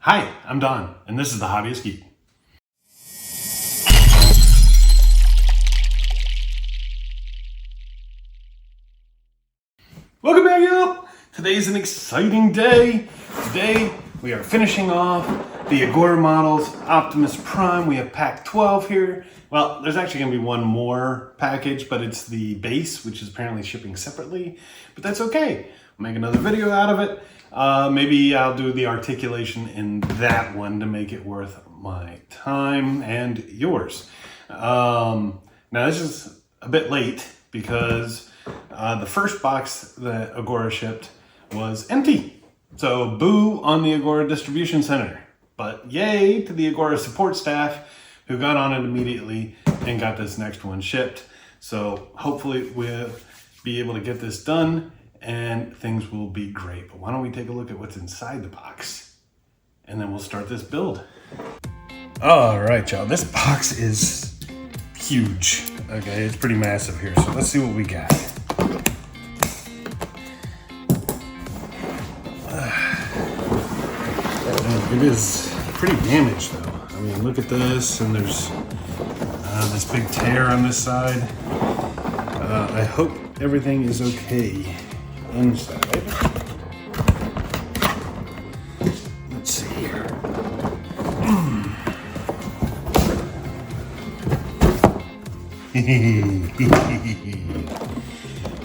Hi, I'm Don, and this is the Hobbyist Geek. Welcome back, y'all! Today's an exciting day. Today, we are finishing off the Agora models, Optimus Prime. We have pack 12 here. Well, there's actually going to be one more package, but it's the base, which is apparently shipping separately. But that's okay. I'll make another video out of it. Maybe I'll do the articulation in that one to make it worth my time and yours. Now, this is a bit late because the first box that Agora shipped was empty. So boo on the Agora distribution center. But yay to the Agora support staff who got on it immediately and got this next one shipped. So hopefully we'll be able to get this done and things will be great. But why don't we take a look at what's inside the box and then we'll start this build. All right, y'all, this box is huge. Okay, it's pretty massive here. So let's see what we got. It is pretty damaged though. I mean, look at this, and there's this big tear on this side. I hope everything is okay inside. Let's see here.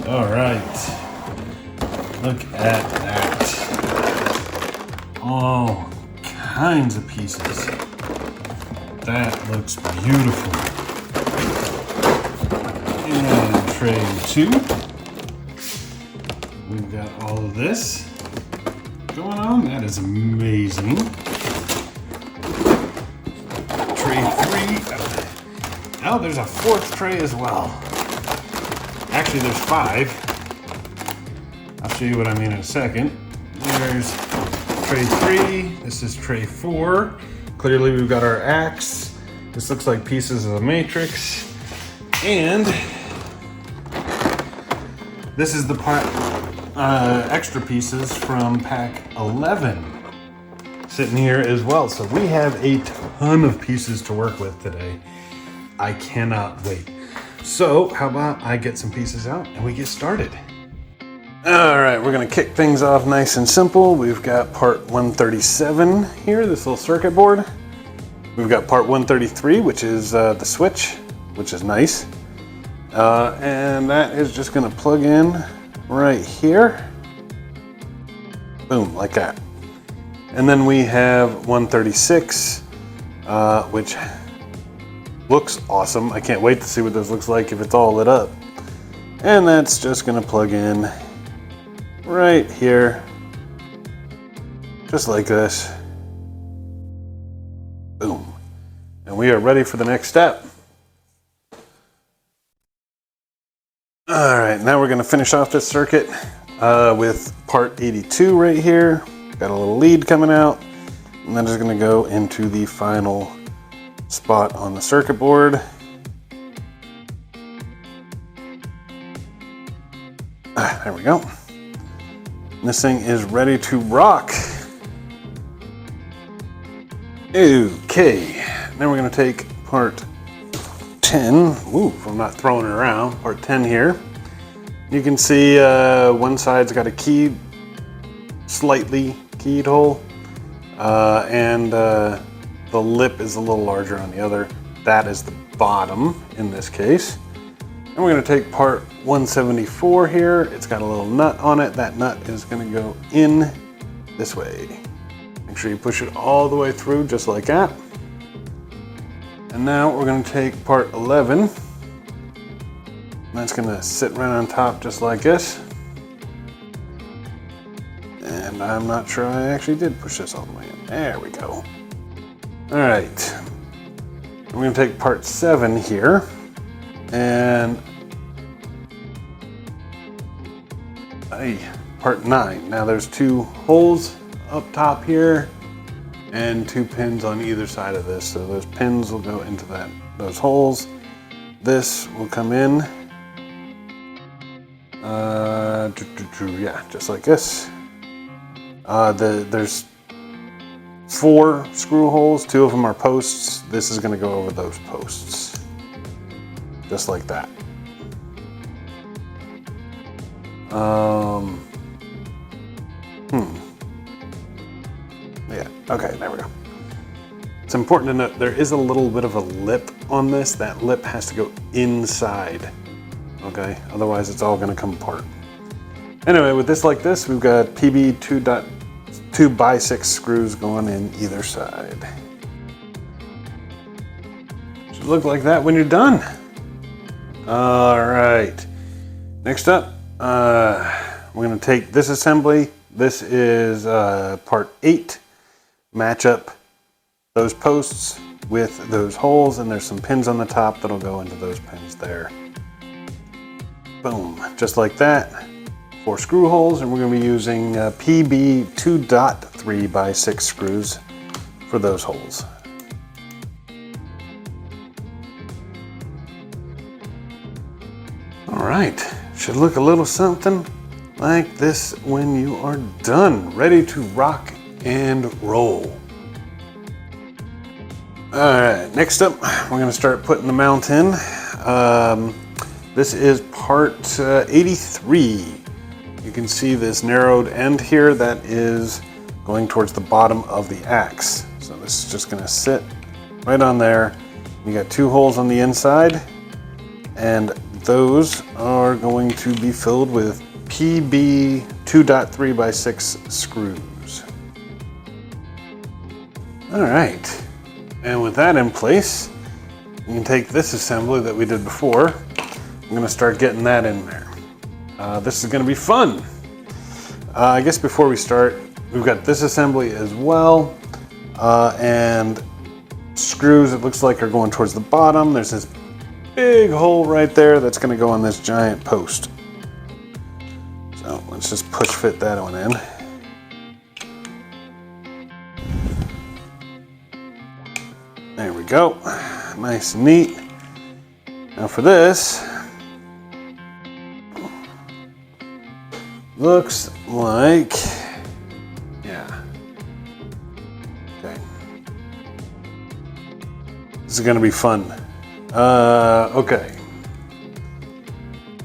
All right. Look at that. All kinds of pieces. That looks beautiful. And tray 2. We've got all of this going on. That is amazing. Tray 3. Oh, there's a 4th tray as well. Actually, there's 5. I'll show you what I mean in a second. There's tray 3. This is tray 4. Clearly, we've got our axe. This looks like pieces of the Matrix. And this is the part, extra pieces from pack 11 sitting here as well. So we have a ton of pieces to work with today. I cannot wait. So how about I get some pieces out and we get started. All right, we're gonna kick things off nice and simple. We've got part 137 here, this little circuit board. We've got part 133, which is the switch, which is nice. And that is just gonna plug in right here. Boom, like that. And then we have 136, which looks awesome. I can't wait to see what this looks like if it's all lit up. And that's just gonna plug in right here, just like this. Boom. And we are ready for the next step. All right, now we're gonna finish off this circuit with part 82 right here. Got a little lead coming out, and then it's gonna go into the final spot on the circuit board. There we go. This thing is ready to rock. Okay, now we're gonna take part 10. Ooh, I'm not throwing it around. Part 10 here. You can see one side's got a keyed, slightly keyed hole, and the lip is a little larger on the other. That is the bottom in this case. And we're gonna take part 174 here. It's got a little nut on it. That nut is gonna go in this way. Make sure you push it all the way through just like that. And now we're gonna take part 11. That's gonna sit right on top just like this. And I'm not sure I actually did push this all the way in. There we go. All right. We're gonna take part 7 here. And part 9. Now there's 2 holes up top here and 2 pins on either side of this. So those pins will go into those holes. This will come in. Yeah, just like this. There's 4 screw holes. 2 of them are posts. This is going to go over those posts. Just like that. Yeah, okay, there we go. It's important to note there is a little bit of a lip on this. That lip has to go inside, okay? Otherwise it's all gonna come apart. Anyway, with this like this, we've got PB 2x6 screws going in either side. Should look like that when you're done. All right, next up, we're gonna take this assembly. This is part 8. Match up those posts with those holes, and there's some pins on the top that'll go into those pins there. Boom, just like that. 4 screw holes, and we're gonna be using PB 2.3x6 screws for those holes. All right, should look a little something like this when you are done, ready to rock and roll. All right, next up, we're gonna start putting the mount in. This is part 83. You can see this narrowed end here that is going towards the bottom of the axe. So this is just gonna sit right on there. You got 2 holes on the inside, and those are going to be filled with PB 2.3x6 screws. All right, and with that in place, you can take this assembly that we did before. I'm gonna start getting that in there. This is gonna be fun. I guess before we start, we've got this assembly as well, and screws it looks like are going towards the bottom. There's this big hole right there that's gonna go on this giant post. So let's just push fit that one in. There we go, nice and neat. Now for this, looks like, yeah, okay. This is gonna be fun. Okay.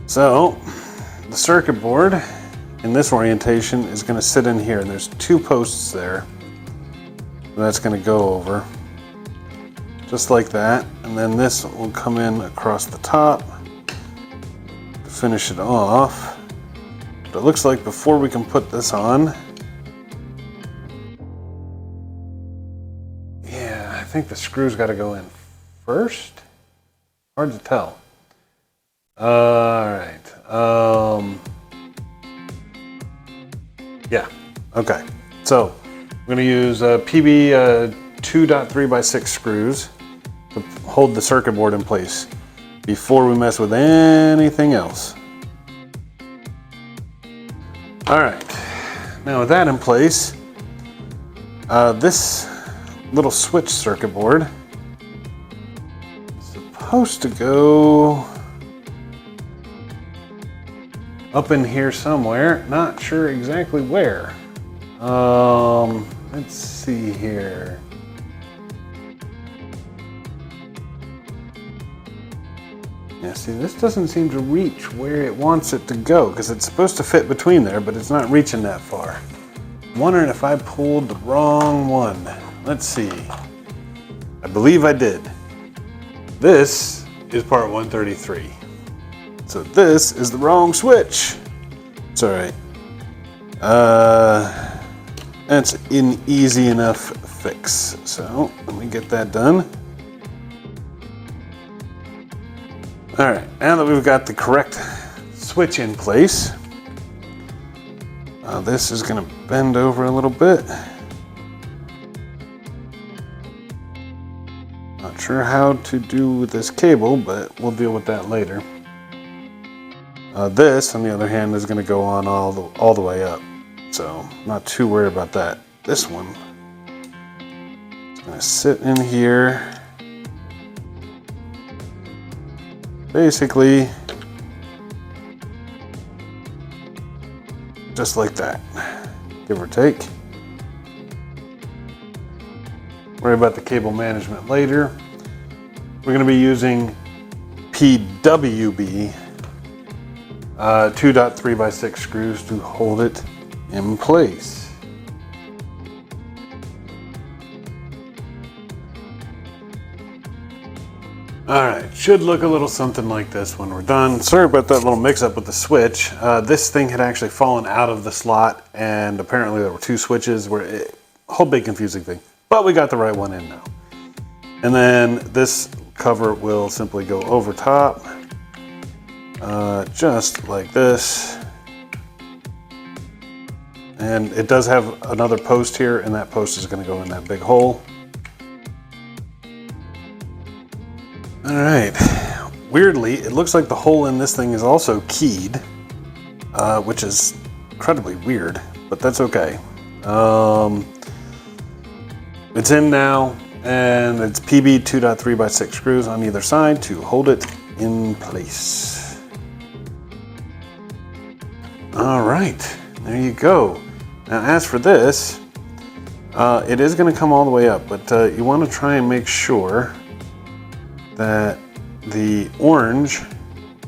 So, the circuit board in this orientation is gonna sit in here, and there's 2 posts there. That's gonna go over, just like that. And then this will come in across the top to finish it off. But it looks like before we can put this on, yeah, I think the screws gotta go in first. Hard to tell. All right. Yeah. Okay. So we're going to use PB 2.3x6 screws to hold the circuit board in place before we mess with anything else. All right. Now with that in place, this little switch circuit board supposed to go up in here somewhere. Not sure exactly where. Let's see here. Yeah, see, this doesn't seem to reach where it wants it to go, because it's supposed to fit between there, but it's not reaching that far. I'm wondering if I pulled the wrong one. Let's see. I believe I did. This is part 133. So this is the wrong switch. It's all right. That's an easy enough fix. So let me get that done. All right, now that we've got the correct switch in place, this is gonna bend over a little bit. Not sure how to do this cable, but we'll deal with that later. This, on the other hand, is going to go on all the way up, so not too worried about that. This one is going to sit in here, basically just like that, give or take. Worry about the cable management later. We're going to be using PWB 2.3x6 screws to hold it in place. Alright, should look a little something like this when we're done. Sorry about that little mix-up with the switch. This thing had actually fallen out of the slot, and apparently there were two switches. A whole big confusing thing. But we got the right one in now. And then this cover will simply go over top, just like this. And it does have another post here, and that post is going to go in that big hole. All right, weirdly, it looks like the hole in this thing is also keyed, which is incredibly weird, but that's okay. It's in now, and it's PB 2.3x6 screws on either side to hold it in place. All right, there you go. Now, as for this, it is going to come all the way up, but you want to try and make sure that the orange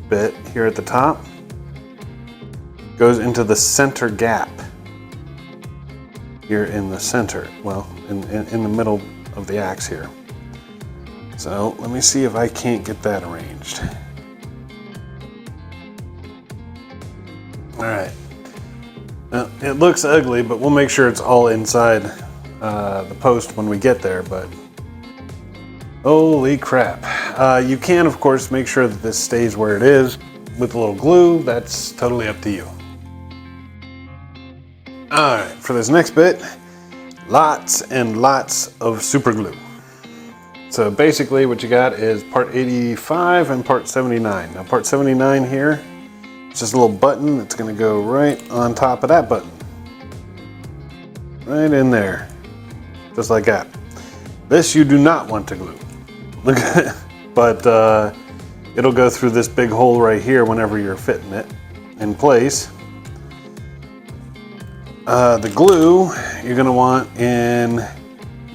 bit here at the top goes into the center gap here in the center, well, in the middle of the axe here. So let me see if I can't get that arranged. All right, now, it looks ugly, but we'll make sure it's all inside the post when we get there, but holy crap. You can, of course, make sure that this stays where it is with a little glue. That's totally up to you. All right, for this next bit, lots and lots of super glue. So basically what you got is part 85 and part 79. Now part 79 here, it's just a little button that's gonna go right on top of that button. Right in there, just like that. This you do not want to glue. Look at it. But it'll go through this big hole right here whenever you're fitting it in place. The glue you're gonna want in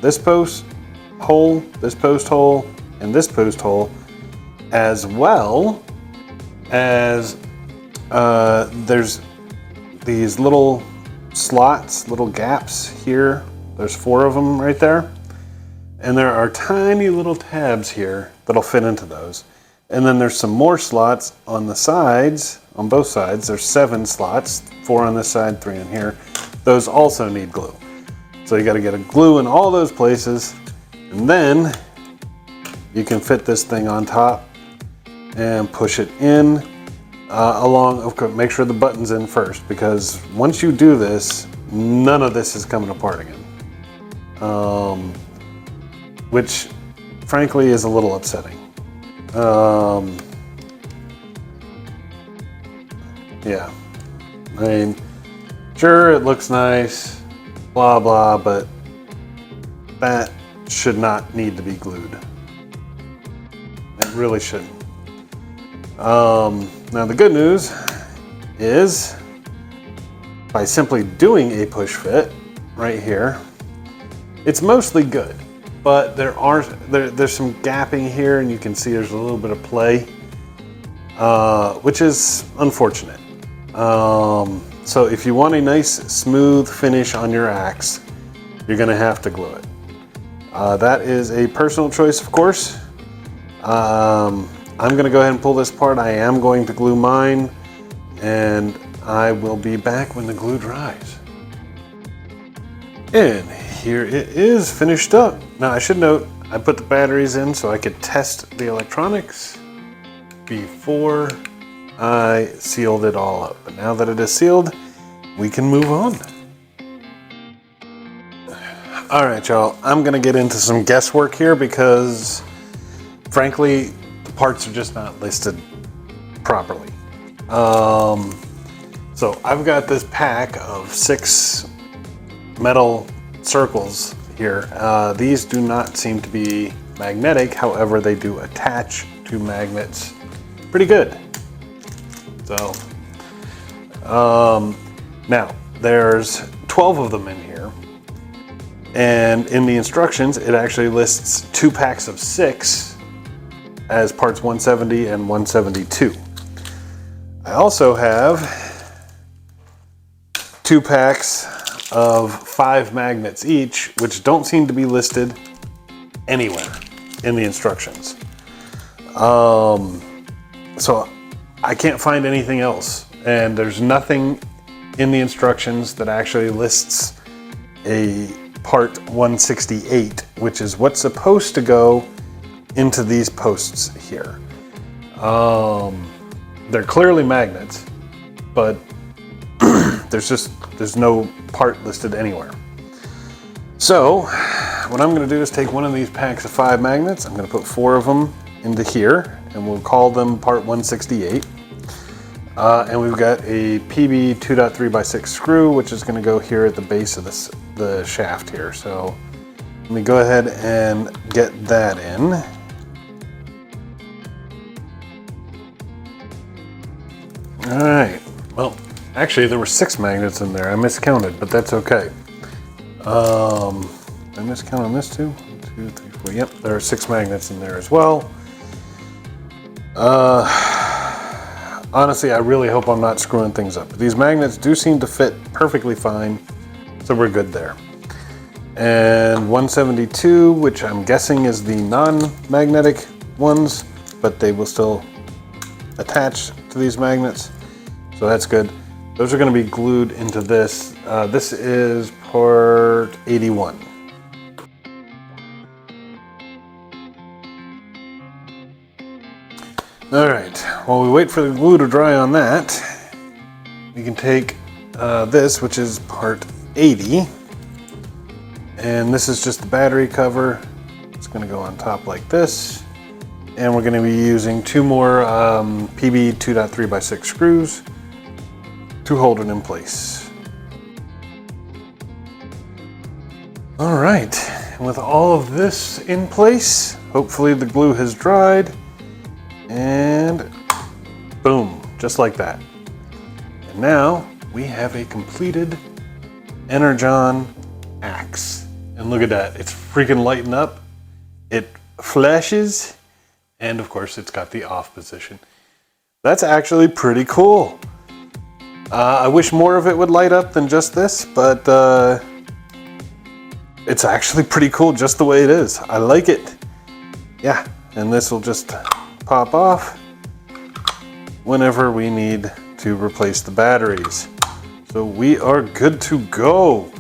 this post hole, and this post hole, as well as there's these little slots, little gaps here. There's 4 of them right there. And there are tiny little tabs here that'll fit into those. And then there's some more slots on the sides, on both sides. There's 7 slots, 4 on this side, 3 on here. Those also need glue. So you gotta get a glue in all those places, and then you can fit this thing on top and push it in make sure the button's in first, because once you do this, none of this is coming apart again. Which frankly is a little upsetting. Yeah, I mean, sure, it looks nice, blah, blah, but that should not need to be glued. It really shouldn't. Now the good news is by simply doing a push fit right here, it's mostly good. But there's some gapping here, and you can see there's a little bit of play, which is unfortunate. So if you want a nice smooth finish on your axe, you're gonna have to glue it. That is a personal choice, of course. I'm gonna go ahead and pull this apart. I am going to glue mine, and I will be back when the glue dries. And here it is, finished up. Now I should note, I put the batteries in so I could test the electronics before I sealed it all up. But now that it is sealed, we can move on. All right, y'all, I'm gonna get into some guesswork here because frankly, the parts are just not listed properly. So I've got this pack of 6 metal circles here. These do not seem to be magnetic, however, they do attach to magnets pretty good. So, now there's 12 of them in here, And in the instructions, it actually lists 2 packs of 6 as parts 170 and 172. I also have 2 packs of 5 magnets each, which don't seem to be listed anywhere in the instructions. So I can't find anything else, and there's nothing in the instructions that actually lists a part 168, which is what's supposed to go into these posts here. They're clearly magnets, but there's no part listed anywhere. So what I'm going to do is take one of these packs of 5 magnets. I'm going to put 4 of them into here, and we'll call them part 168. And we've got a PB 2.3x6 screw, which is going to go here at the base of the shaft here. So let me go ahead and get that in. All right. Well, actually there were 6 magnets in there. I miscounted, but that's okay. Did I miscount on this too? 1, 2, 3, 4. Yep, there are 6 magnets in there as well. Honestly, I really hope I'm not screwing things up. These magnets do seem to fit perfectly fine, so we're good there. And 172, which I'm guessing is the non-magnetic ones, but they will still attach to these magnets, so that's good. Those are going to be glued into this. This is part 81. All right, while we wait for the glue to dry on that, we can take this, which is part 80, and this is just the battery cover. It's going to go on top like this, and we're going to be using 2 more PB 2.3x6 screws to hold it in place. All right, and with all of this in place, hopefully the glue has dried. And boom, just like that. And now we have a completed energon axe. And look at that, it's freaking lighting up. It flashes, and of course it's got the off position. That's actually pretty cool. I wish more of it would light up than just this, but it's actually pretty cool just the way it is. I like it. Yeah, and this will just pop off whenever we need to replace the batteries. So we are good to go.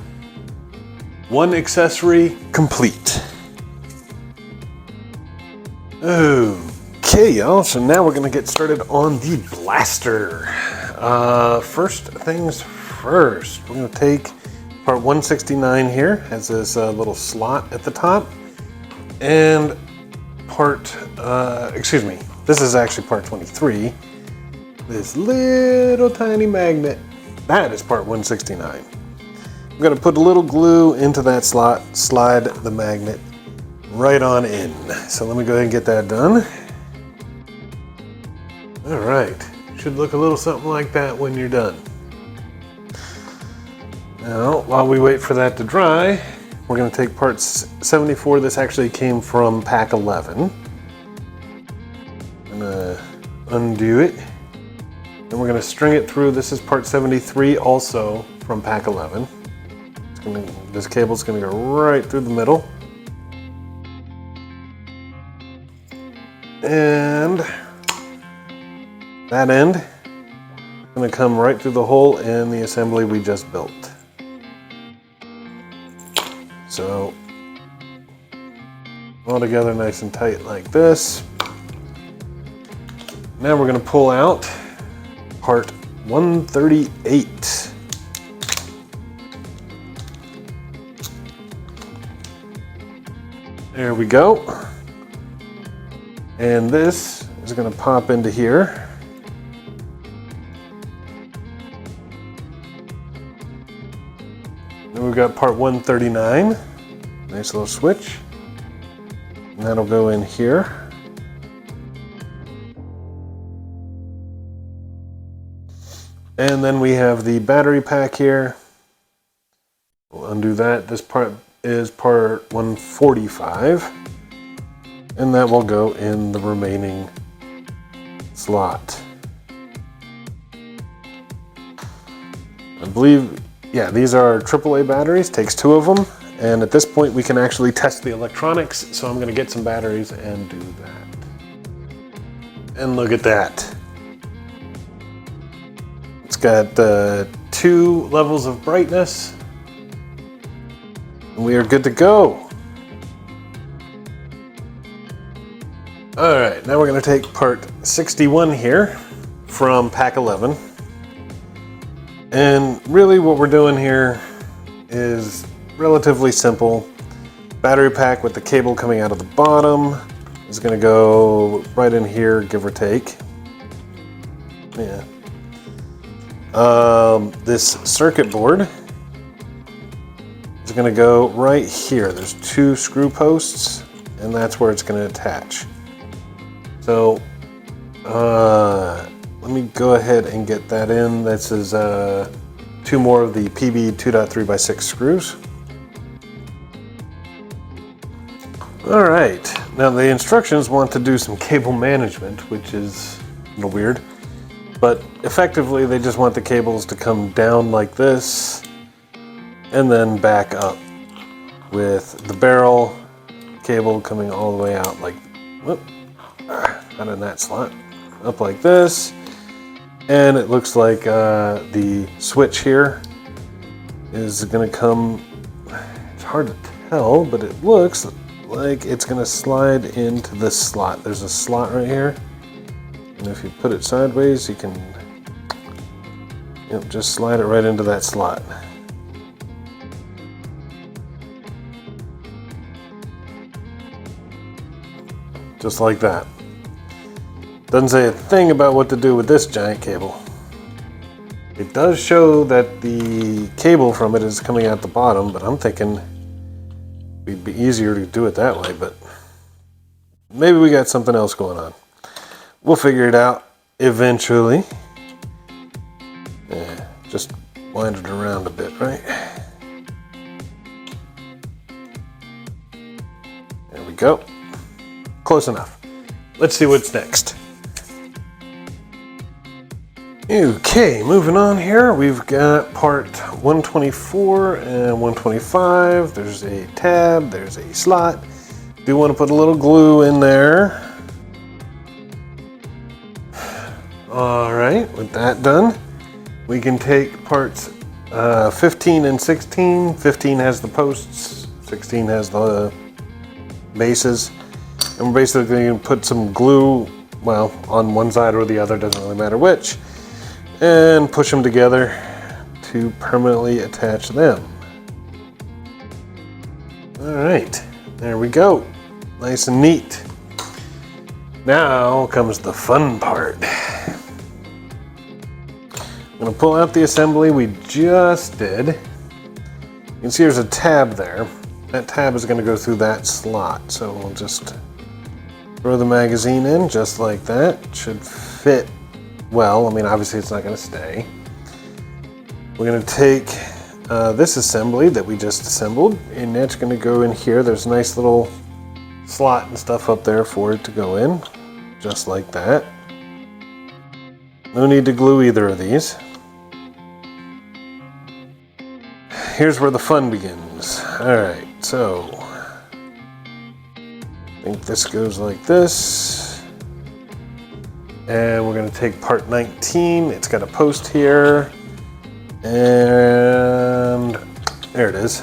1 accessory complete. Okay, y'all, so now we're gonna get started on the blaster. First things first, we're gonna take part 169 here, has this little slot at the top, and this is actually part 23. This little tiny magnet, that is part 169. I'm gonna put a little glue into that slot, slide the magnet right on in. So let me go ahead and get that done. All right, should look a little something like that when you're done. Now, while we wait for that to dry, we're gonna take part 74. This actually came from pack 11. I'm gonna undo it. Then we're gonna string it through. This is part 73, also from pack 11. This cable's gonna go right through the middle. And that end is gonna come right through the hole in the assembly we just built. So, all together nice and tight like this. Now we're gonna pull out part 138. There we go. And this is gonna pop into here. Then we've got part 139. Nice little switch. And that'll go in here. And then we have the battery pack here. We'll undo that. This part is part 145, and that will go in the remaining slot. I believe, yeah, these are AAA batteries, takes 2 of them, and at this point we can actually test the electronics, so I'm gonna get some batteries and do that. And look at that. It's got 2 levels of brightness, and we are good to go. All right, now we're gonna take part 61 here from pack 11. And really what we're doing here is relatively simple. Battery pack with the cable coming out of the bottom is gonna go right in here, give or take. Yeah. This circuit board is gonna go right here. There's 2 screw posts, and that's where it's gonna attach. So, let me go ahead and get that in. This is 2 more of the PB 2.3x6 screws. All right, now the instructions want to do some cable management, which is a little weird, but effectively they just want the cables to come down like this and then back up with the barrel cable coming all the way out like, whoop, not in that slot, up like this. And it looks like the switch here is gonna come, it's hard to tell, but it looks like it's gonna slide into this slot. There's a slot right here, and if you put it sideways, you can just slide it right into that slot. Just like that. Doesn't say a thing about what to do with this giant cable. It does show that the cable from it is coming out the bottom, but I'm thinking it'd be easier to do it that way, but maybe we got something else going on. We'll figure it out eventually. Yeah, just wind it around a bit, right? There we go. Close enough. Let's see what's next. Okay, moving on here, we've got part 124 and 125. There's a tab, there's a slot. Do want to put a little glue in there. All right, with that done, we can take parts 15 and 16. 15 has the posts, 16 has the bases. And we're basically going to put some glue, well, on one side or the other, doesn't really matter which, and push them together to permanently attach them. All right, there we go. Nice and neat. Now comes the fun part. I'm gonna pull out the assembly we just did. You can see there's a tab there. That tab is gonna go through that slot. So we'll just throw the magazine in just like that. Should fit well. I mean, obviously it's not gonna stay. We're gonna take this assembly that we just assembled, and that's gonna go in here. There's a nice little slot and stuff up there for it to go in, just like that. No need to glue either of these. Here's where the fun begins. All right, so I think this goes like this. And we're gonna take part 19. It's got a post here. And there it is.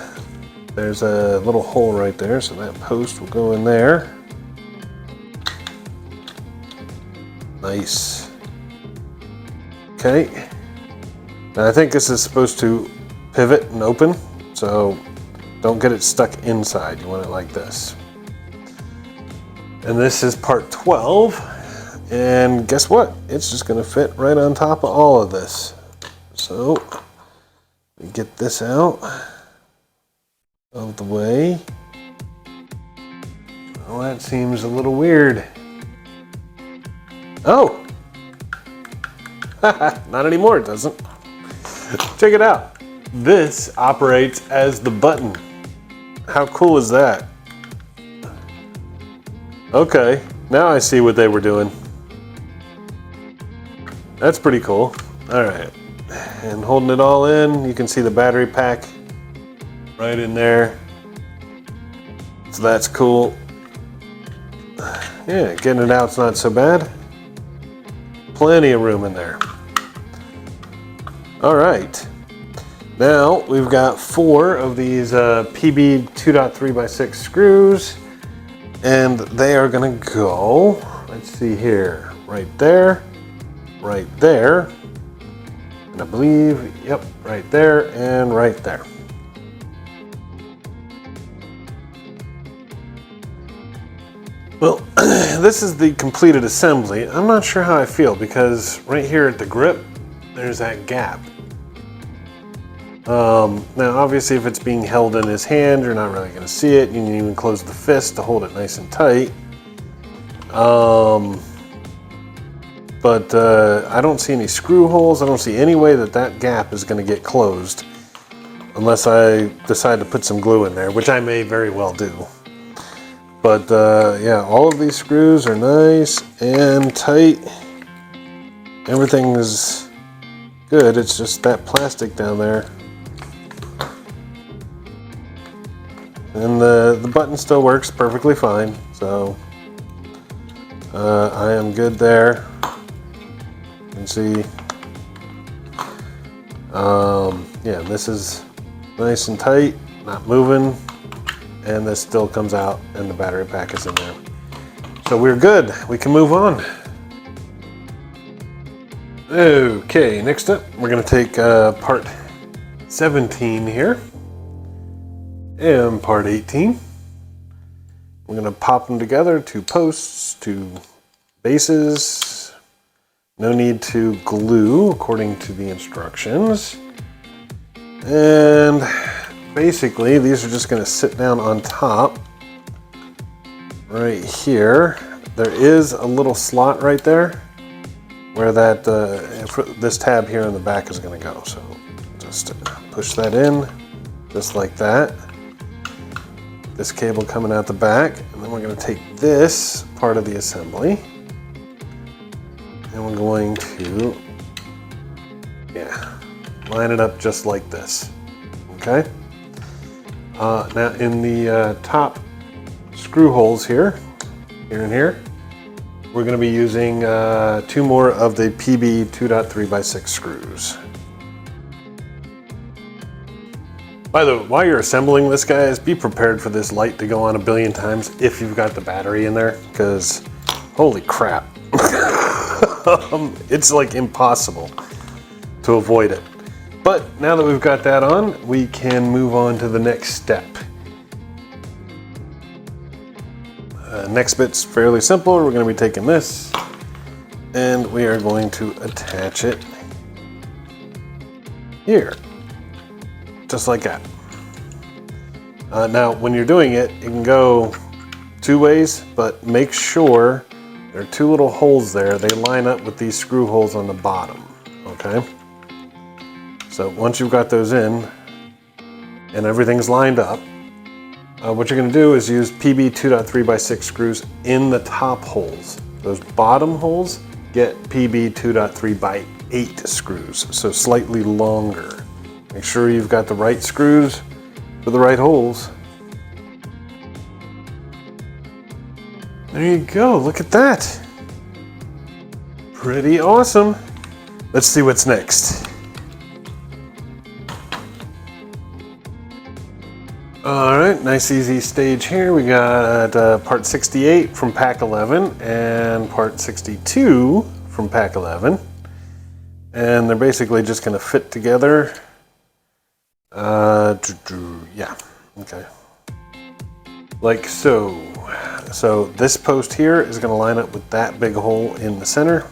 There's a little hole right there, so that post will go in there. Nice. Okay. Now I think this is supposed to pivot and open, so don't get it stuck inside. You want it like this. And this is part 12. And guess what? It's just gonna fit right on top of all of this. So we get this out of the way. Well, that seems a little weird. Oh! Not anymore, it doesn't. Check it out. This operates as the button. How cool is that? Okay, now I see what they were doing. That's pretty cool. All right, and holding it all in, you can see the battery pack right in there. So that's cool. Yeah, getting it out's not so bad. Plenty of room in there. All right. Now we've got 4 of these PB 2.3x6 screws, and they are gonna go, let's see here, right there, and I believe, yep, right there and right there. Well, this is the completed assembly. I'm not sure how I feel because right here at the grip, there's that gap. Now obviously if it's being held in his hand, you're not really gonna see it. You can even close the fist to hold it nice and tight. But I don't see any screw holes. I don't see any way that that gap is gonna get closed unless I decide to put some glue in there, which I may very well do. But yeah, all of these screws are nice and tight. Everything is good. It's just that plastic down there. And the button still works perfectly fine, so I am good there. You can see, yeah, this is nice and tight, not moving, and this still comes out and the battery pack is in there. So we're good, we can move on. Okay, next up, we're gonna take part 17 here. And part 18. We're going to pop them together, 2 posts, 2 bases. No need to glue according to the instructions. And basically these are just going to sit down on top right here. There is a little slot right there where that this tab here in the back is going to go. So just push that in just like that. This cable coming out the back, and then we're going to take this part of the assembly and we're going to, yeah, line it up just like this. Okay. Now in the top screw holes here and here, we're going to be using 2 more of the PB 2.3x6 screws. By the way, while you're assembling this, guys, be prepared for this light to go on a billion times if you've got the battery in there, because holy crap. It's like impossible to avoid it. But now that we've got that on, we can move on to the next step. Next bit's fairly simple. We're going to be taking this and we are going to attach it here. Just like that. Now, when you're doing it, it can go 2 ways, but make sure there are 2 little holes there. They line up with these screw holes on the bottom, okay? So once you've got those in and everything's lined up, what you're gonna do is use PB 2.3x6 screws in the top holes. Those bottom holes get PB 2.3x8 screws, so slightly longer. Make sure you've got the right screws for the right holes. There you go, look at that. Pretty awesome. Let's see what's next. All right, nice easy stage here. We got part 68 from pack 11 and part 62 from pack 11. And they're basically just gonna fit together. Yeah, okay. Like so. So this post here is going to line up with that big hole in the center.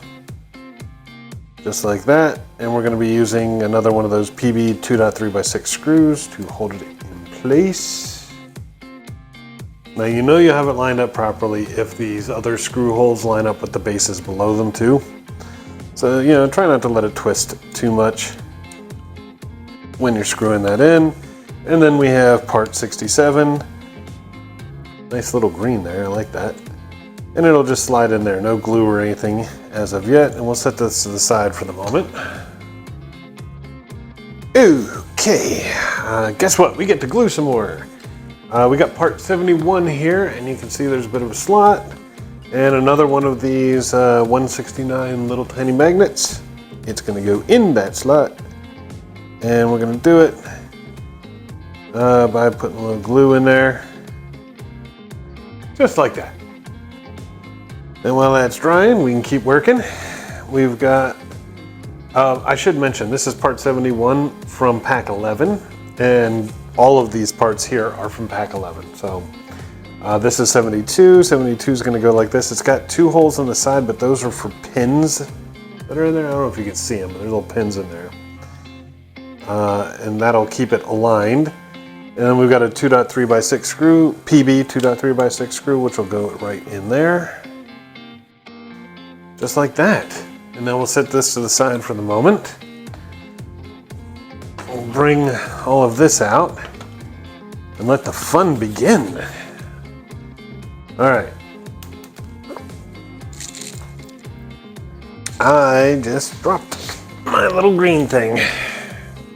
Just like that. And we're going to be using another one of those PB 2.3x6 screws to hold it in place. Now you know you have it lined up properly if these other screw holes line up with the bases below them too. So, you know, try not to let it twist too much when you're screwing that in. And then we have part 67. Nice little green there, I like that. And it'll just slide in there, no glue or anything as of yet. And we'll set this to the side for the moment. Okay, guess what? We get to glue some more. We got part 71 here, and you can see there's a bit of a slot. And another one of these 169 little tiny magnets. It's gonna go in that slot. And we're gonna do it by putting a little glue in there. Just like that. And while that's drying, we can keep working. We've got, I should mention, this is part 71 from pack 11, and all of these parts here are from pack 11. So this is 72. 72 is going to go like this. It's got 2 holes on the side, but those are for pins that are in there. I don't know if you can see them, but there's little pins in there. And that'll keep it aligned. And then we've got a 2.3x6 screw, PB 2.3x6 screw, which will go right in there. Just like that. And then we'll set this to the side for the moment. We'll bring all of this out and let the fun begin. All right. I just dropped my little green thing.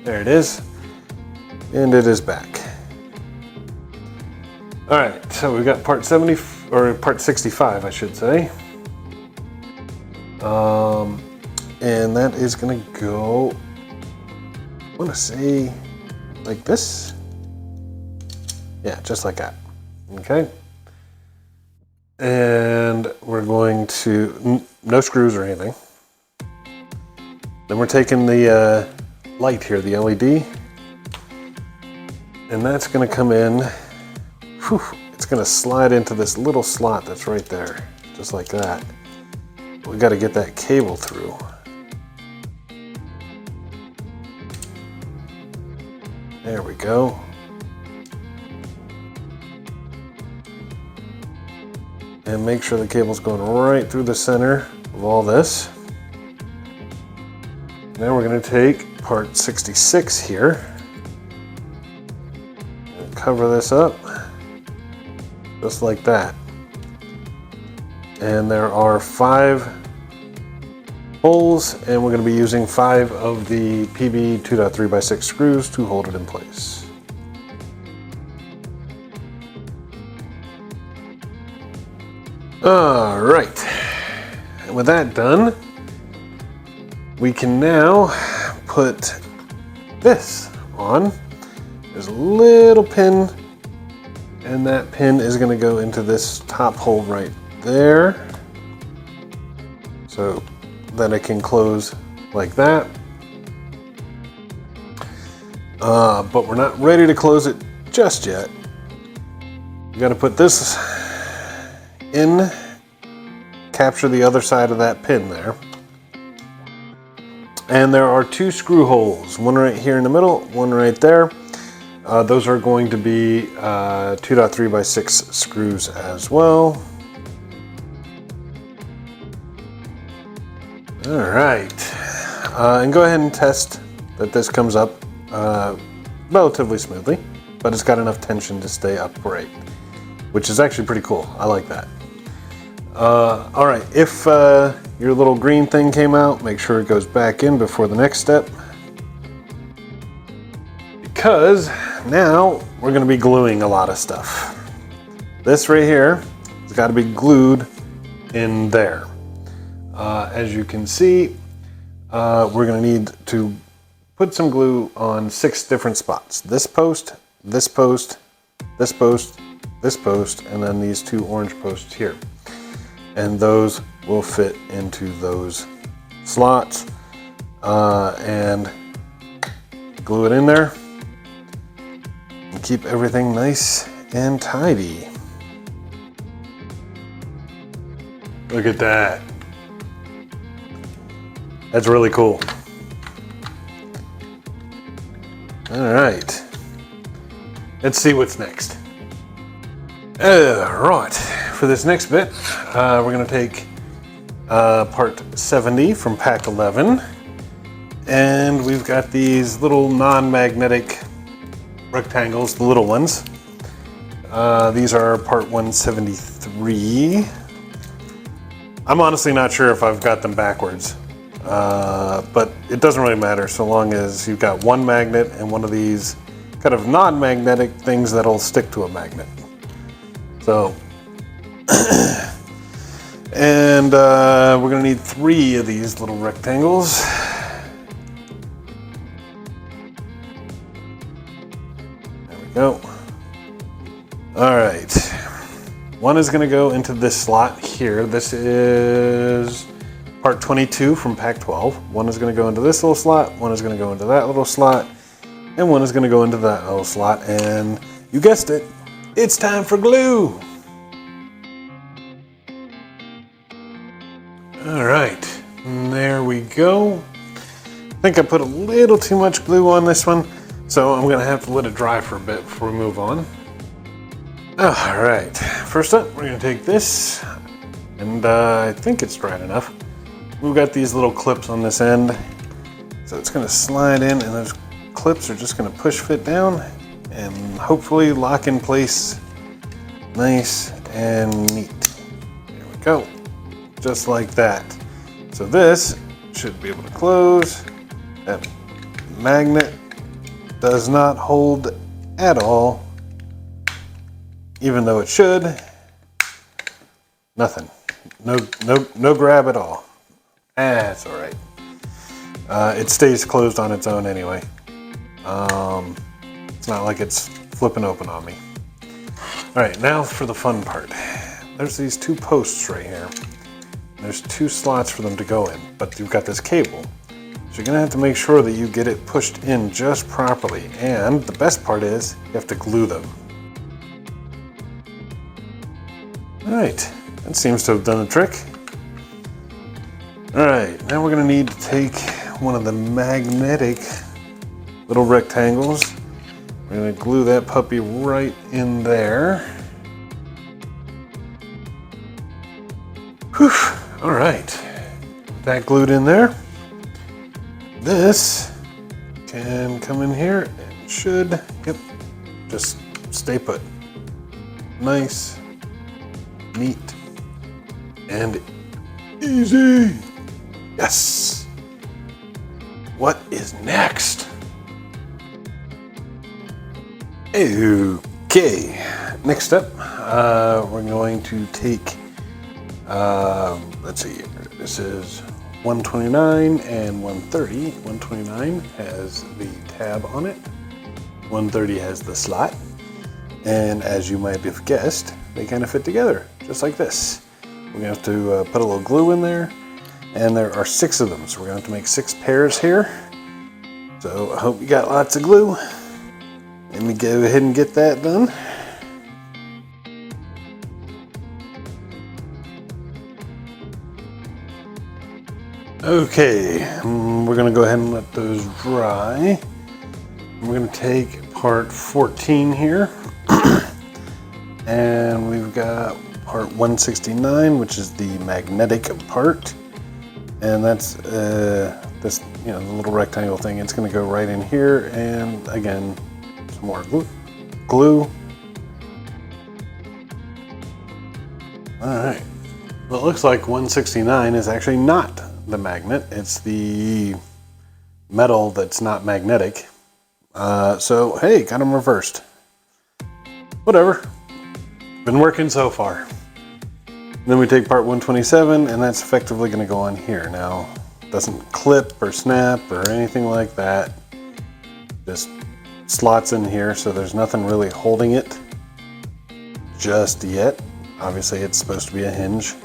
There it is. And it is back. All right, so we've got part 70, or part 65, I should say. And that is gonna go, I wanna say like this. Yeah, just like that, okay? And we're going to, no screws or anything. Then we're taking the light here, the LED, and that's gonna come in, whew, it's gonna slide into this little slot that's right there, just like that. We got to get that cable through. There we go. And make sure the cable's going right through the center of all this. Now we're going to take part 66 here and cover this up just like that. And there are 5 holes, and we're going to be using 5 of the PB 2.3x6 screws to hold it in place. All right, and with that done, we can now put this on. There's a little pin, and that pin is going to go into this top hole right there, so then it can close like that. But we're not ready to close it just yet. You got to put this in, capture the other side of that pin there. And there are 2 screw holes, one right here in the middle, one right there. Those are going to be 2.3x6 screws as well. All right, and go ahead and test that this comes up relatively smoothly, but it's got enough tension to stay upright, which is actually pretty cool. I like that. All right, if your little green thing came out, make sure it goes back in before the next step, because now we're going to be gluing a lot of stuff. This right here has got to be glued in there. As you can see, we're going to need to put some glue on 6 different spots. This post, this post, this post, this post, and then these 2 orange posts here. And those will fit into those slots. And glue it in there and keep everything nice and tidy. Look at that. That's really cool. All right, let's see what's next. Right, for this next bit, we're gonna take part 70 from pack 11, and we've got these little non-magnetic rectangles, the little ones. These are part 173. I'm honestly not sure if I've got them backwards, but it doesn't really matter so long as you've got one magnet and one of these kind of non-magnetic things that'll stick to a magnet. So, and we're gonna need 3 of these little rectangles. There we go. All right, one is gonna go into this slot here. This is part 22 from pack 12. One is gonna go into this little slot, one is gonna go into that little slot, and one is gonna go into that little slot, and you guessed it, it's time for glue. All right, and there we go. I think I put a little too much glue on this one, so I'm gonna have to let it dry for a bit before we move on. All right, first up, we're gonna take this, and I think it's dried enough. We've got these little clips on this end, so it's gonna slide in, and those clips are just gonna push fit down and hopefully lock in place nice and neat. There we go, just like that. So this should be able to close. That magnet does not hold at all. Even though it should, nothing. No grab at all. That's all right. It stays closed on its own anyway. It's not like it's flipping open on me. All right, now for the fun part. There's these 2 posts right here. There's 2 slots for them to go in, but you've got this cable. So you're gonna have to make sure that you get it pushed in just properly. And the best part is you have to glue them. All right, that seems to have done the trick. All right, now we're gonna need to take one of the magnetic little rectangles. We're gonna glue that puppy right in there. Whew, all right, that glued in there. This can come in here and should, yep, just stay put. Nice, neat, and easy. Yes. What is next? Okay, next up, we're going to take, let's see, this is 129 and 130. 129 has the tab on it. 130 has the slot. And as you might have guessed, they kind of fit together, just like this. We're gonna have to put a little glue in there, and there are 6 of them, so we're gonna have to make 6 pairs here. So I hope you got lots of glue. Let me go ahead and get that done. Okay, we're gonna go ahead and let those dry. We're gonna take part 14 here. And we've got part 169, which is the magnetic part. And that's this, you know, the little rectangle thing. It's gonna go right in here, and again, some more glue. All right, well, it looks like 169 is actually not the magnet. It's the metal that's not magnetic. So, hey, got them reversed. Whatever. Been working so far. Then we take part 127, and that's effectively going to go on here. Now, it doesn't clip or snap or anything like that. Just slots in here, so there's nothing really holding it just yet. Obviously, it's supposed to be a hinge.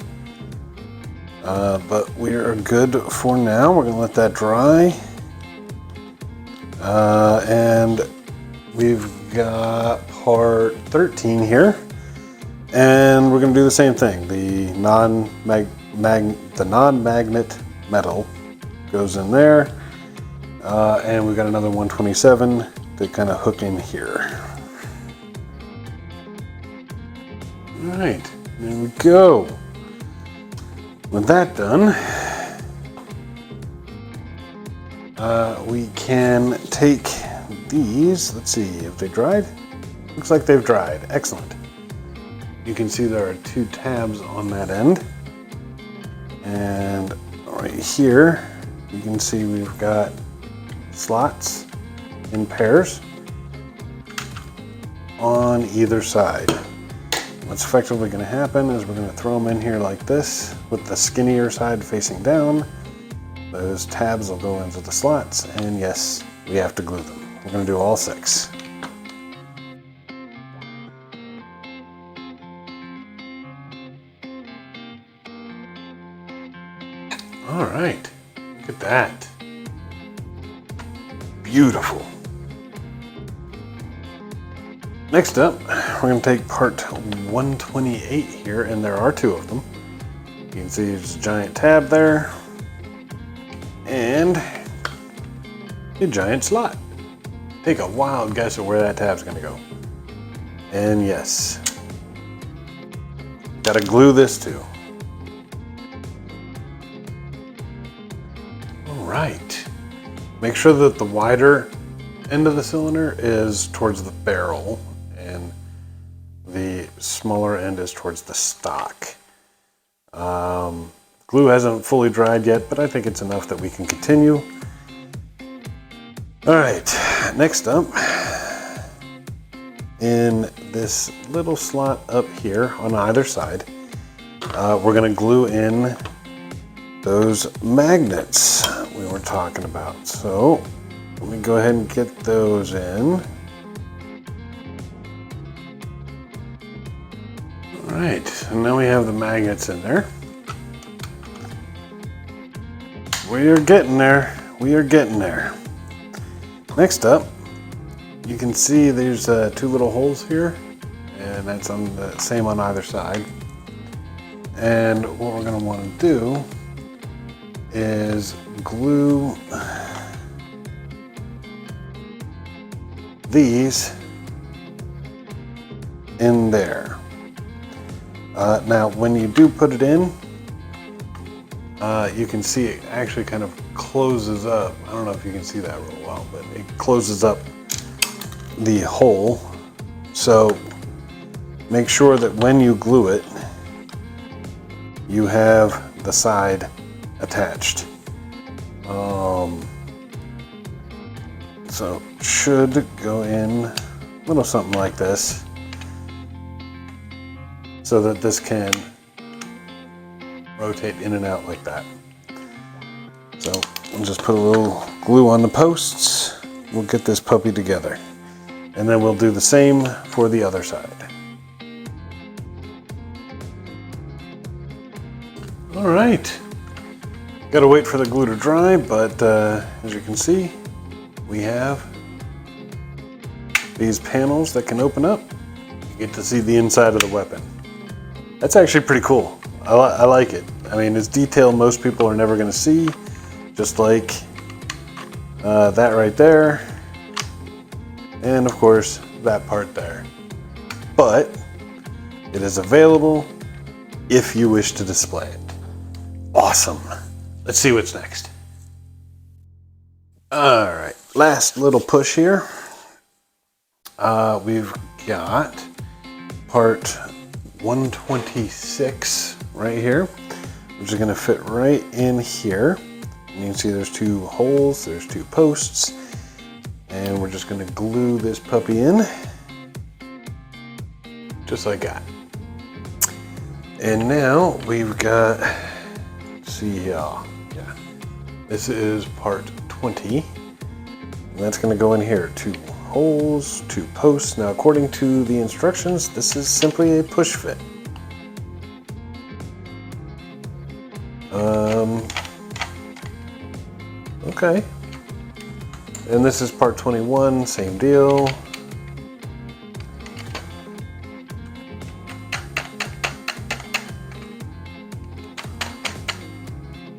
But we are good for now. We're going to let that dry. And we've got part 13 here. And we're going to do the same thing. The non-magnet metal goes in there. And we've got another 127 to kind of hook in here. All right, there we go. With that done, we can take these, let's see, have they dried? Looks like they've dried. Excellent. You can see there are 2 tabs on that end. And right here, you can see we've got slots in pairs on either side. What's effectively going to happen is we're going to throw them in here like this with the skinnier side facing down. Those tabs will go into the slots, and yes, we have to glue them. We're going to do all 6. All right, look at that. Beautiful. Next up, we're going to take part 128 here, and there are 2 of them. You can see there's a giant tab there, and a giant slot. Take a wild guess at where that tab's going to go. And yes, got to glue this too. All right, make sure that the wider end of the cylinder is towards the barrel and the smaller end is towards the stock. Glue hasn't fully dried yet, but I think it's enough that we can continue. All right, next up, in this little slot up here on either side, we're going to glue in those magnets we were talking about. So let me go ahead and get those in. All right, so now we have the magnets in there. We are getting there. We are getting there. Next up, you can see there's 2 little holes here, and that's on the same on either side. And what we're going to want to do is glue these in there. Now, when you do put it in, you can see it actually kind of closes up. I don't know if you can see that real well, but it closes up the hole. So make sure that when you glue it, you have the side attached. So it should go in a little something like this, so that this can rotate in and out like that. So we'll just put a little glue on the posts. We'll get this puppy together. And then we'll do the same for the other side. All right. Gotta wait for the glue to dry, but as you can see, we have these panels that can open up. You get to see the inside of the weapon. That's actually pretty cool. I like it. I mean, it's detail most people are never going to see, just like that right there, and of course that part there. But it is available if you wish to display it. Awesome. Let's see what's next. All right, last little push here. We've got part 126 right here, which is going to fit right in here. And you can see there's 2 holes, there's 2 posts, and we're just going to glue this puppy in, just like that. And now we've got, let's see here, yeah, this is part 20, and that's going to go in here. 2 holes, 2 posts. Now, according to the instructions, this is simply a push fit. Okay. And this is part 21, same deal.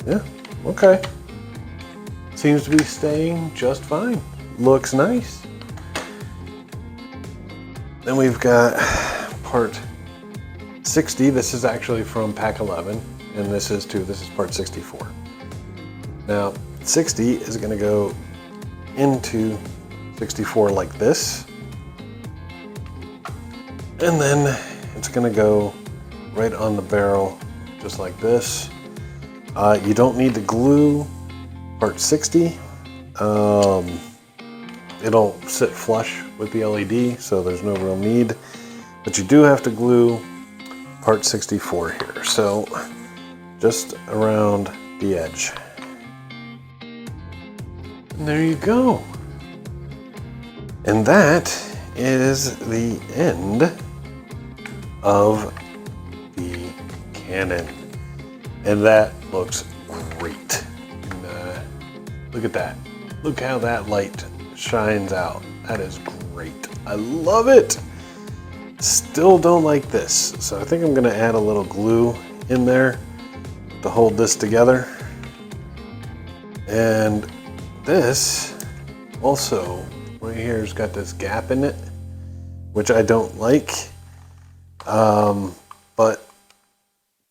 Yeah, okay. Seems to be staying just fine. Looks nice. Then we've got part 60. This is actually from pack 11, and this is part 64. Now, 60 is going to go into 64 like this. And then it's gonna go right on the barrel, just like this. You don't need to glue part 60. It'll sit flush with the LED, so there's no real need. But you do have to glue part 64 here. So just around the edge. And there you go. And that is the end of the cannon. And that looks great. And, look at that. Look how that light shines out. That is great. I love it. Still don't like this. So I think I'm gonna add a little glue in there to hold this together. And this also right here has got this gap in it, which I don't like, but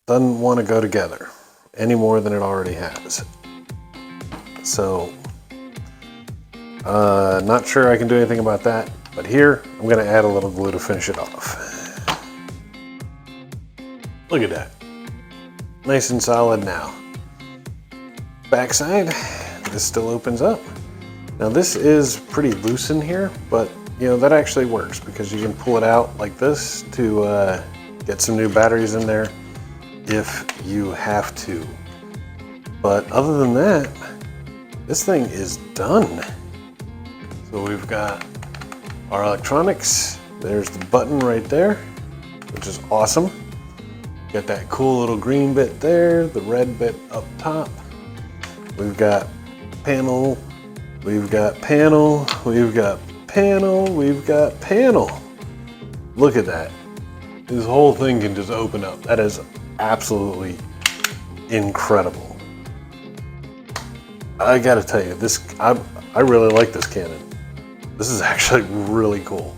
doesn't want to go together any more than it already has. So, not sure I can do anything about that, but here I'm going to add a little glue to finish it off. Look at that. Nice and solid now. Backside, this still opens up. Now this is pretty loose in here, but you know, that actually works because you can pull it out like this to get some new batteries in there if you have to. But other than that, this thing is done. So we've got our electronics. There's the button right there, which is awesome. Got that cool little green bit there, the red bit up top. We've got panel, we've got panel, we've got panel, we've got panel. Look at that. This whole thing can just open up. That is absolutely incredible. I gotta tell you, I really like this cannon. This is actually really cool.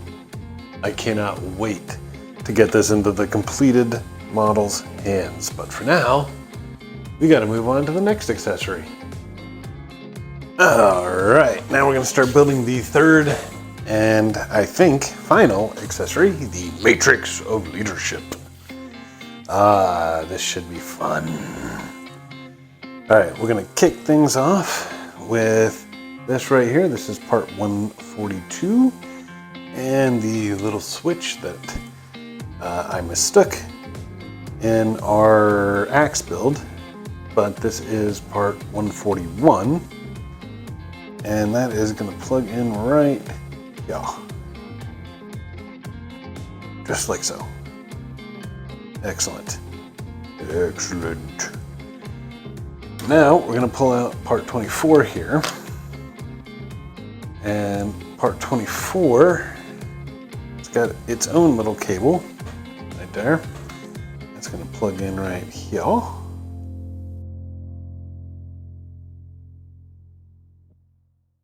I cannot wait to get this into the completed model's hands. But for now, we gotta move on to the next accessory. All right, now we're gonna start building the third and I think final accessory, the Matrix of Leadership. This should be fun. All right, we're gonna kick things off with this right here. This is part 142 and the little switch that I mistook in our axe build, but this is part 141. And that is going to plug in right here. Just like so. Excellent. Excellent. Now we're going to pull out part 24 here. And part 24, it's got its own little cable right there. It's going to plug in right here.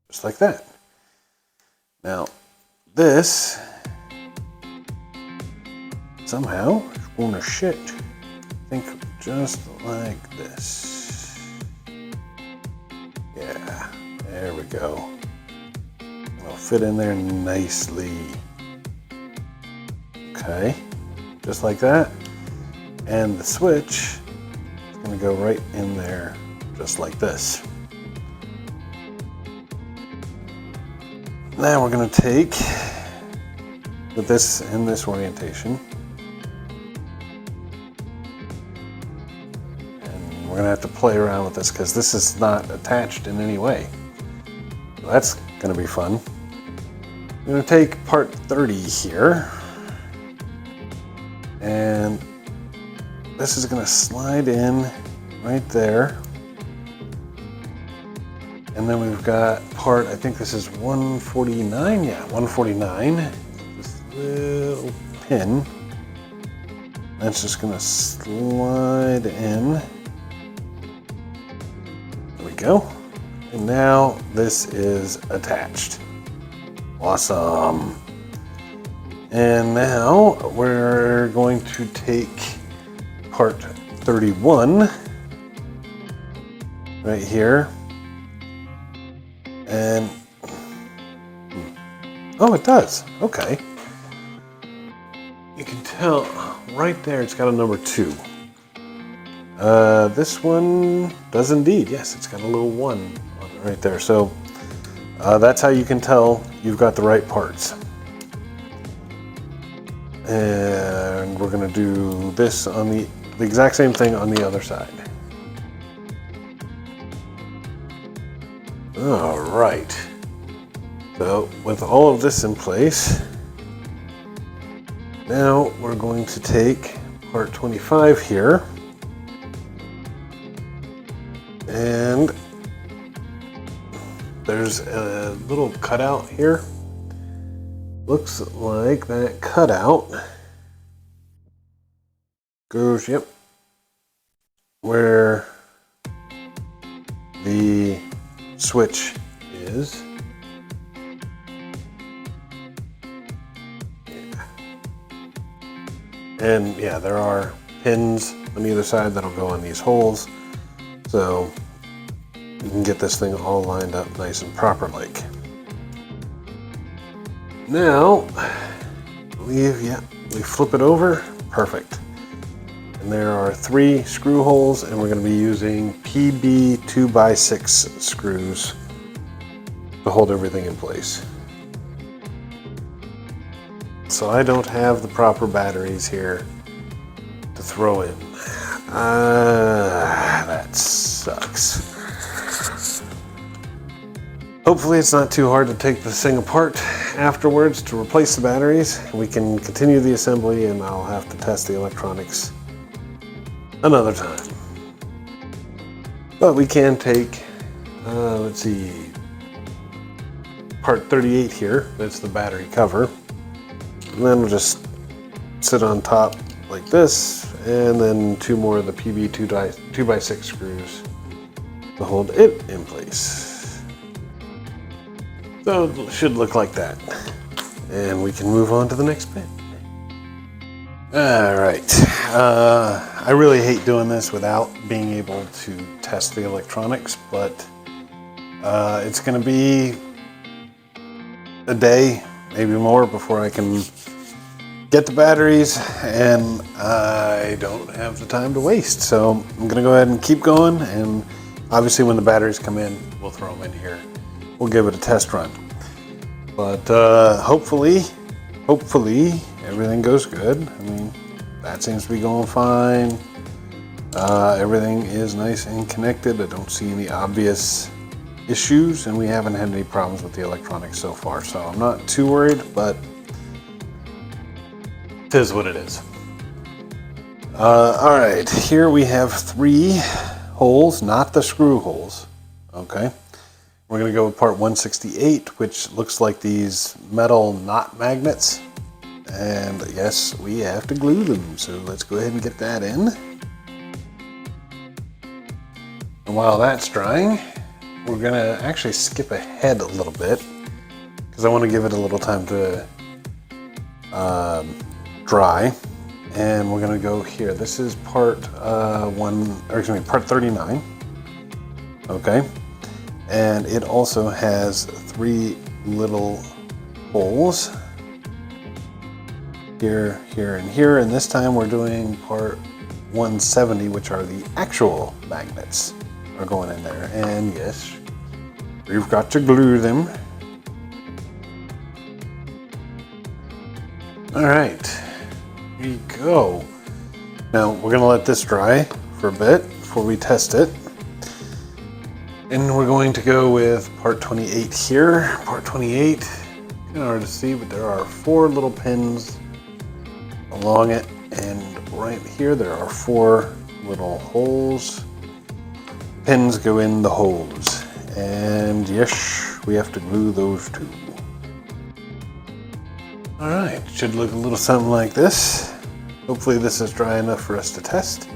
Just like that. Now, this somehow is going to sit, think just like this. Yeah, there we go. It'll fit in there nicely. Okay, just like that. And the switch is going to go right in there, just like this. Now we're going to take, with this in this orientation, and we're going to have to play around with this because this is not attached in any way. So that's going to be fun. I'm going to take part 30 here, and this is going to slide in right there. And then we've got part, I think this is 149, yeah, 149. This little pin. That's just gonna slide in. There we go. And now this is attached. Awesome. And now we're going to take part 31 right here. And Oh, it does. Okay. You can tell right there it's got a number 2. This one does indeed. Yes, it's got a little 1 on it right there. So that's how you can tell you've got the right parts. And we're going to do this on the exact same thing on the other side. All right. So with all of this in place, now we're going to take part 25 here, and there's a little cutout here. Looks like that cutout goes, yep, where the switch is. And yeah, there are pins on either side that'll go in these holes, so you can get this thing all lined up nice and proper like. Now, we flip it over, perfect. And there are 3 screw holes, and we're going to be using PB 2x6 screws to hold everything in place. So I don't have the proper batteries here to throw in. That sucks. Hopefully it's not too hard to take this thing apart afterwards to replace the batteries. We can continue the assembly, and I'll have to test the electronics another time. But we can take, let's see, part 38 here. That's the battery cover. And then we'll just sit on top like this, and then 2 more of the PB 2x6 screws to hold it in place. So it should look like that. And we can move on to the next bit. All right. I really hate doing this without being able to test the electronics, but it's going to be a day, maybe more, before I can get the batteries, and I don't have the time to waste. So I'm going to go ahead and keep going, and obviously when the batteries come in, we'll throw them in here. We'll give it a test run. But hopefully everything goes good. I mean, that seems to be going fine. Everything is nice and connected. I don't see any obvious issues, and we haven't had any problems with the electronics so far, so I'm not too worried, but it is what it is. All right, here we have 3 holes, not the screw holes. Okay, we're going to go with part 168, which looks like these metal knot magnets, and yes, we have to glue them, so let's go ahead and get that in. And while that's drying, we're going to actually skip ahead a little bit because I want to give it a little time to dry. And we're going to go here. This is part part 39. Okay. And it also has 3 little holes here, here, and here. And this time we're doing part 170, which are the actual magnets are going in there. And yes, we've got to glue them. All right, here you go. Now we're gonna let this dry for a bit before we test it. And we're going to go with part 28 here. Part 28, kind of hard to see, but there are 4 little pins along it. And right here, there are 4 little holes. Pins go in the holes. And yes, we have to glue those too. All right, should look a little something like this. Hopefully this is dry enough for us to test.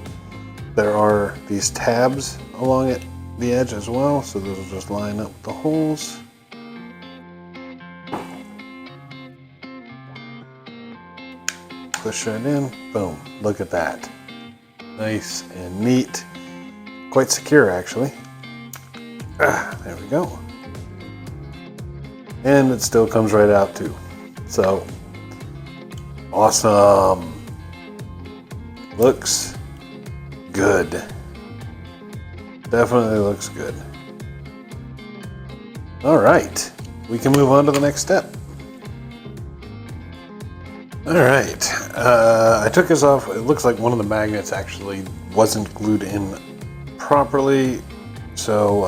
There are these tabs along it, the edge as well, so those will just line up the holes. Push that in, boom, look at that. Nice and neat. Quite secure actually. There we go. and it still comes right out too. So awesome. Looks good. Definitely looks good. All right, we can move on to the next step. All right, I took this off. It looks like one of the magnets actually wasn't glued in properly, so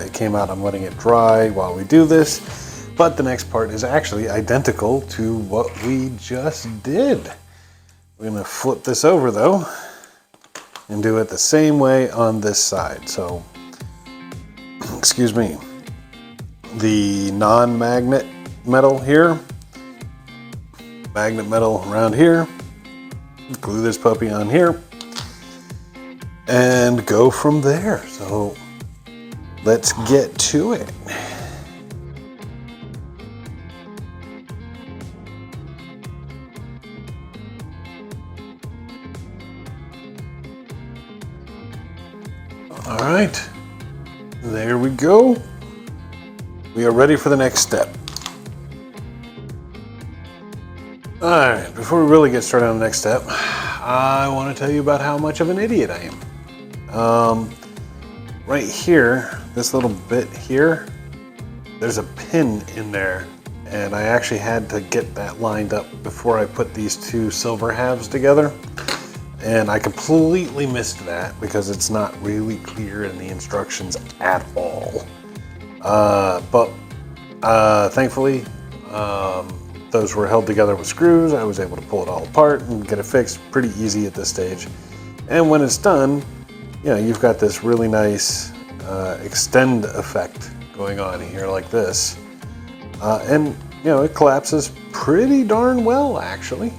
it came out. I'm letting it dry while we do this, but the next part is actually identical to what we just did. We're gonna flip this over though and do it the same way on this side. So, excuse me, the non-magnet metal here, magnet metal around here, glue this puppy on here, and go from there. So let's get to it. All right, there we go. We are ready for the next step. All right, before we really get started on the next step, I want to tell you about how much of an idiot I am. Right here, this little bit here, there's a pin in there, and I actually had to get that lined up before I put these two silver halves together. And I completely missed that because it's not really clear in the instructions at all. But thankfully, those were held together with screws. I was able to pull it all apart and get it fixed pretty easy at this stage. And when it's done, you know, you've got this really nice extend effect going on here like this. And, you know, it collapses pretty darn well, actually.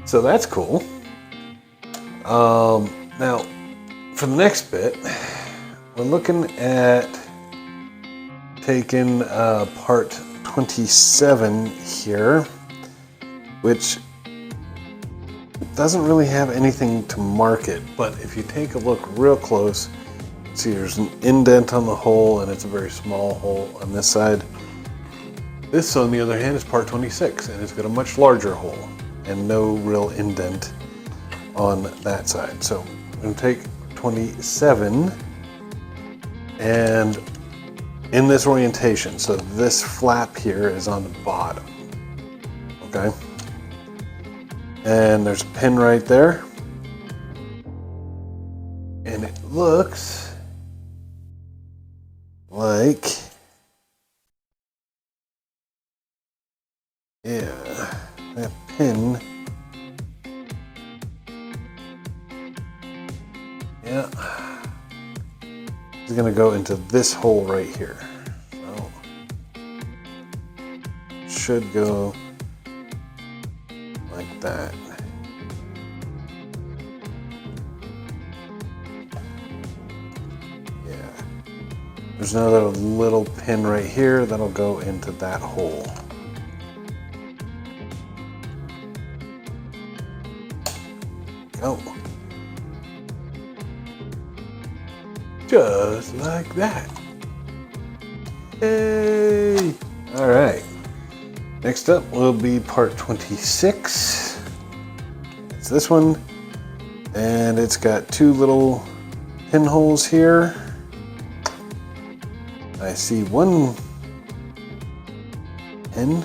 So that's cool. Now, for the next bit, we're looking at taking part 27 here, which doesn't really have anything to mark it, but if you take a look real close, see there's an indent on the hole, and it's a very small hole on this side. This, on the other hand, is part 26, and it's got a much larger hole and no real indent on that side. So I'm going to take 27 and in this orientation, so this flap here is on the bottom, okay? And there's a pin right there, and it looks like, yeah, that pin, yeah, is gonna go into this hole right here. So should go like that. Yeah. There's another little pin right here that'll go into that hole. Go. Just like that. Yay! All right. Next up will be part 26. It's this one, and it's got two little pinholes here. I see one pin.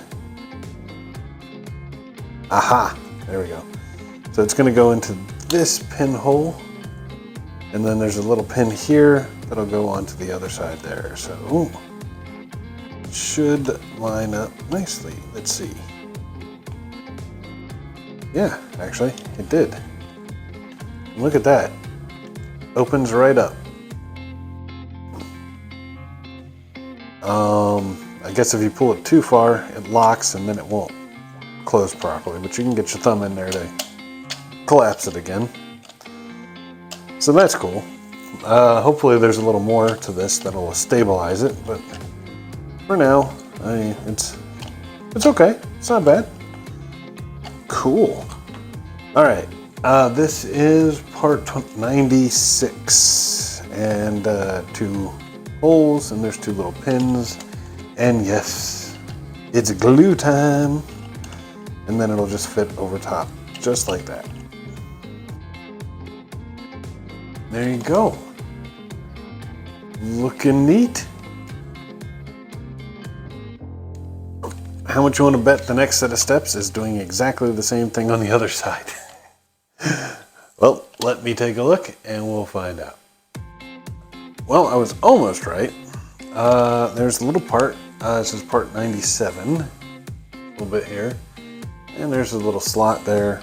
Aha! There we go. So it's going to go into this pinhole. And then there's a little pin here that'll go onto the other side there. So it should line up nicely. Let's see. Yeah, actually, it did. Look at that. Opens right up. I guess if you pull it too far, it locks and then it won't close properly. But you can get your thumb in there to collapse it again. So that's cool. Hopefully there's a little more to this that'll stabilize it, but for now, it's okay. It's not bad. Cool. All right, this is part 96, and two holes, and there's two little pins, and yes, It's glue time. And then it'll just fit over top, just like that. There you go. Looking neat. How much you want to bet the next set of steps is doing exactly the same thing on the other side? Well, let me take a look and we'll find out. Well, I was almost right. There's a little part. This is part 97. A little bit here. And there's a little slot there.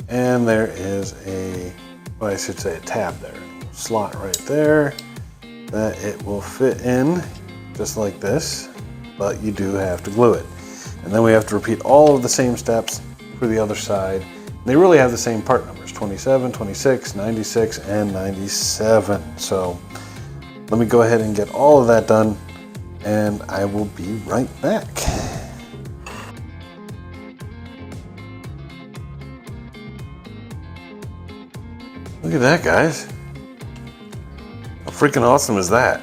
And there is a, well, I should say a tab there. Slot right there that it will fit in just like this, but you do have to glue it. And then we have to repeat all of the same steps for the other side. They really have the same part numbers, 27, 26, 96, and 97. So let me go ahead and get all of that done and I will be right back. Look at that, guys. How freaking awesome is that?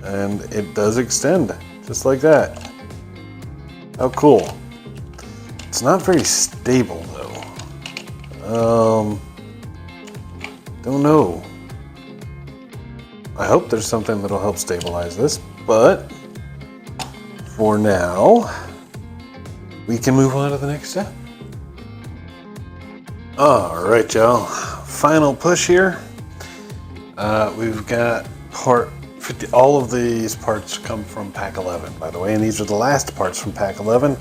And it does extend, just like that. How cool. It's not very stable, though. Don't know. I hope there's something that'll help stabilize this, but for now, we can move on to the next step. All right, y'all. Final push here. We've got part 50. All of these parts come from pack 11, by the way, and these are the last parts from pack 11.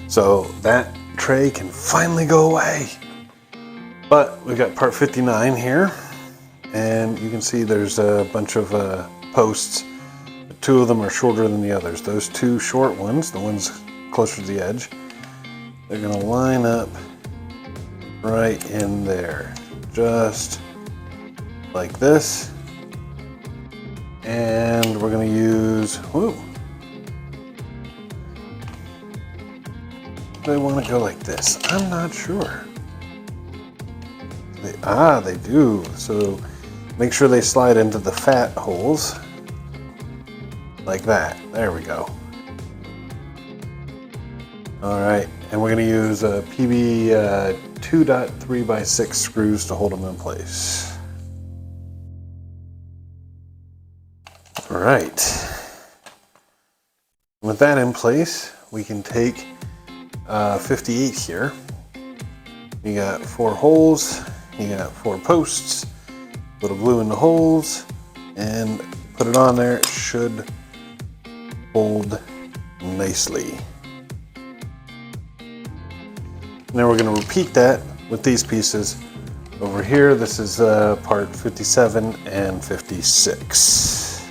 So that tray can finally go away. But we've got part 59 here, and you can see there's a bunch of posts. Two of them are shorter than the others. Those two short ones, the ones closer to the edge, they're gonna line up right in there, just like this. And we're gonna use, whoo, they want to go like this. I'm not sure. They do. So make sure they slide into the fat holes like that. There we go. All right, and we're gonna use a PB 2.3x6 screws to hold them in place. All right. With that in place, we can take 58 here. You got 4 holes, you got 4 posts, little glue in the holes, and put it on there. It should hold nicely. Now we're going to repeat that with these pieces over here. This is part 57 and 56.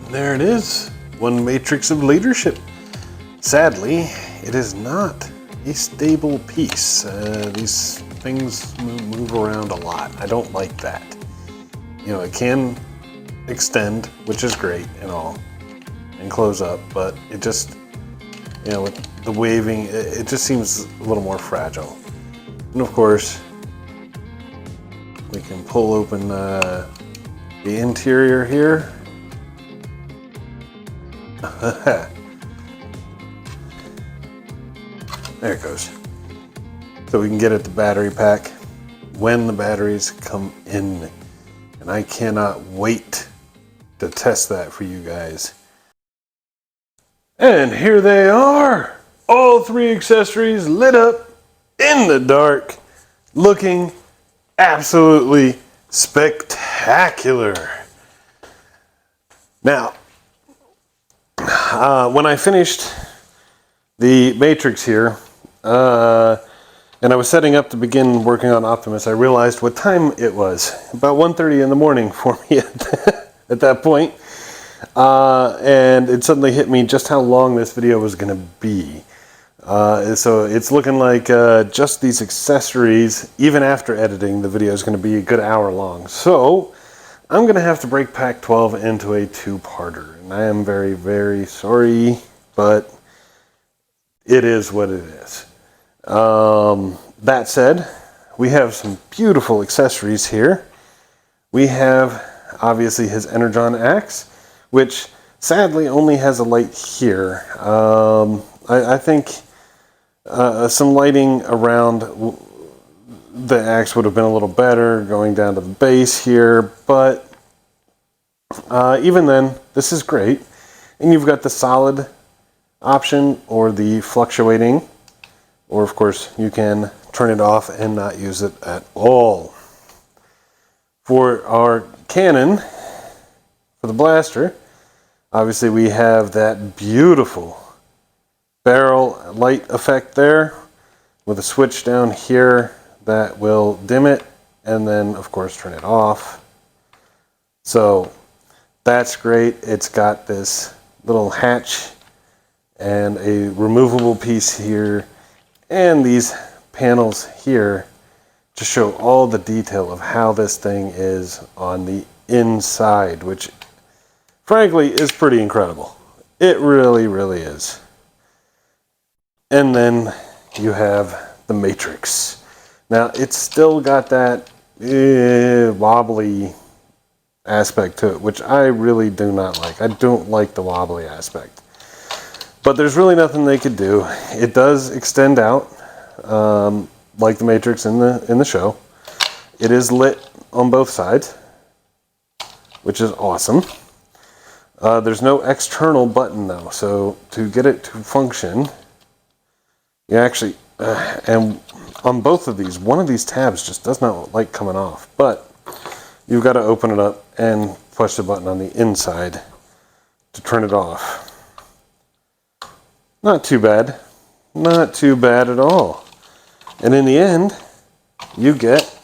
There it is, one matrix of leadership. Sadly, it is not a stable piece. These things move around a lot. I don't like that. You know, it can extend, which is great and all, and close up, but it just, you know, with the waving, it just seems a little more fragile. And of course, we can pull open the interior here. There it goes. So we can get at the battery pack when the batteries come in. And I cannot wait to test that for you guys. And here they are. All 3 accessories lit up in the dark, looking absolutely spectacular. Now, when I finished the matrix here, and I was setting up to begin working on Optimus, I realized what time it was. About 1:30 in the morning for me at that point. And it suddenly hit me just how long this video was going to be. So it's looking like just these accessories, even after editing, the video is going to be a good hour long. So I'm going to have to break Pack 12 into a 2-parter. And I am very, very sorry, but it is what it is. That said, we have some beautiful accessories here. We have obviously his energon axe, which sadly only has a light here. I think some lighting around the axe would have been a little better, going down to the base here, but even then, this is great. And you've got the solid option or the fluctuating, or of course you can turn it off and not use it at all. For our cannon, for the blaster, obviously we have that beautiful barrel light effect there with a switch down here that will dim it and then of course turn it off. So that's great. It's got this little hatch and a removable piece here and these panels here to show all the detail of how this thing is on the inside, which frankly is pretty incredible. It really, really is. And then you have the matrix. Now it's still got that wobbly aspect to it, which I really do not like. I don't like the wobbly aspect. But there's really nothing they could do. It does extend out, like the matrix in the show. It is lit on both sides, which is awesome. There's no external button though, so to get it to function, you actually, and on both of these, one of these tabs just does not like coming off, but you've got to open it up and push the button on the inside to turn it off. Not too bad. Not too bad at all. And in the end, you get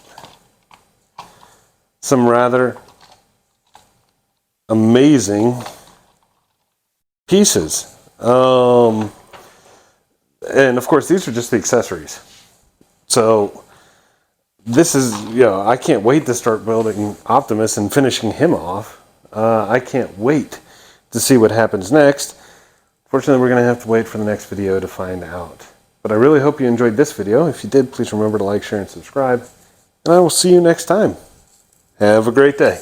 some rather amazing pieces. And of course, these are just the accessories. So this is, I can't wait to start building Optimus and finishing him off. I can't wait to see what happens next. Fortunately, we're going to have to wait for the next video to find out. But I really hope you enjoyed this video. If you did, please remember to like, share, and subscribe. And I will see you next time. Have a great day.